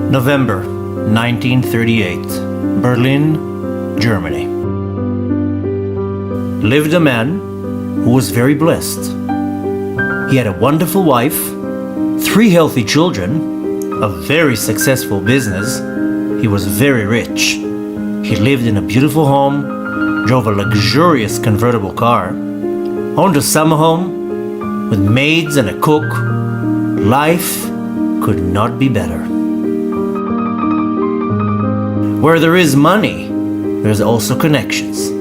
November 1938, Berlin, Germany. Lived a man who was very blessed. He had a wonderful wife, 3 healthy children, a very successful business. He was very rich. He lived in a beautiful home, drove a luxurious convertible car, owned a summer home with maids and a cook. Life could not be better. Where there is money, there's also connections.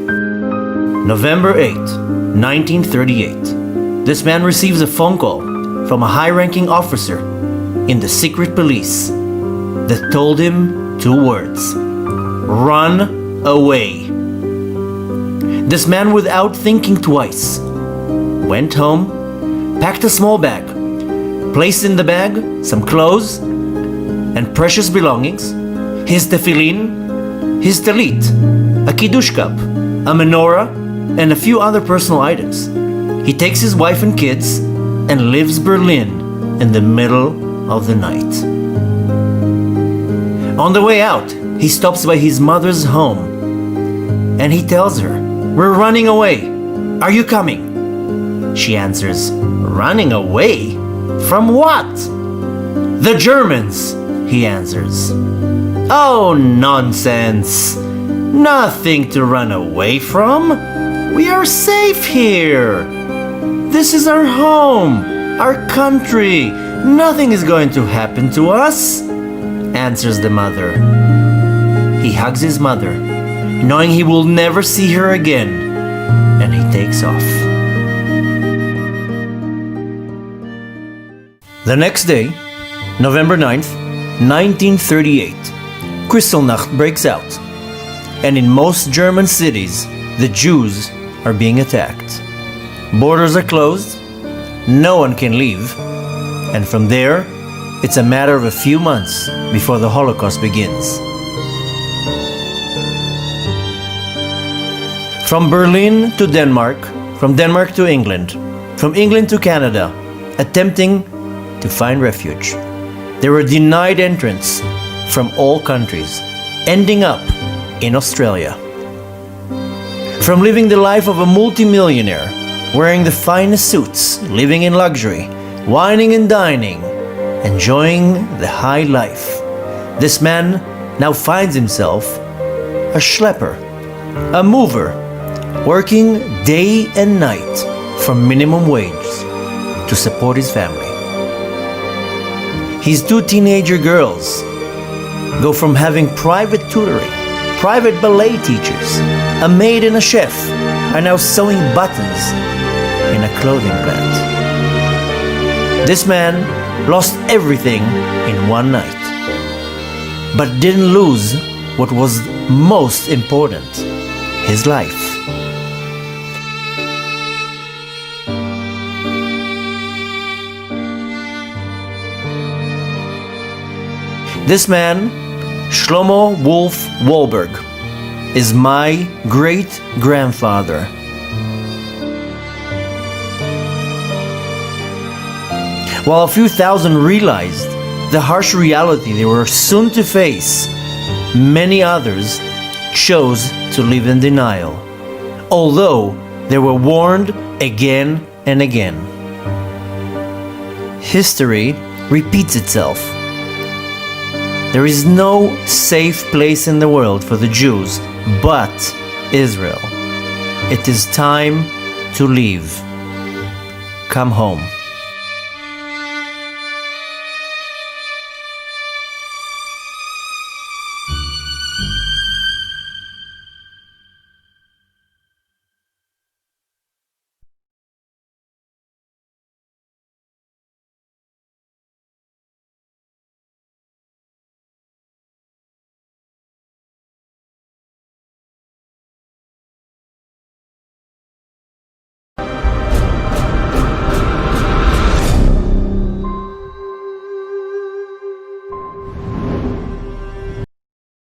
November 8, 1938. This man receives a phone call from a high-ranking officer in the secret police that told him 2 words: run away. This man, without thinking twice, went home, packed a small bag, placed in the bag some clothes and precious belongings, his tefillin, his talit, a kiddush cup, a menorah, and a few other personal items. He takes his wife and kids and leaves Berlin in the middle of the night. On the way out, he stops by his mother's home and he tells her, "We're running away. Are you coming?" She answers, "Running away? From what?" "The Germans," he answers. "Oh, nonsense. Nothing to run away from. We are safe here. This is our home, our country. Nothing is going to happen to us," answers the mother. He hugs his mother, knowing he will never see her again, and he takes off. The next day, November 9th, 1938, Kristallnacht breaks out, and in most German cities, the Jews are being attacked. Borders are closed, no one can leave, and from there, it's a matter of a few months before the Holocaust begins. From Berlin to Denmark, from Denmark to England, from England to Canada, attempting to find refuge. They were denied entrance from all countries, ending up in Australia. From living the life of a multimillionaire, wearing the finest suits, living in luxury, wining and dining, enjoying the high life, this man now finds himself a schlepper, a mover, working day and night for minimum wage to support his family. His 2 teenager girls go from having private tutoring, private ballet teachers, a maid and a chef, are now sewing buttons in a clothing plant. This man lost everything in one night, but didn't lose what was most important, his life. This man, Shlomo Wolf Wahlberg, is my great-grandfather. While a few thousand realized the harsh reality they were soon to face, many others chose to live in denial, although they were warned again and again. History repeats itself. There is no safe place in the world for the Jews but Israel. It is time to leave. Come home.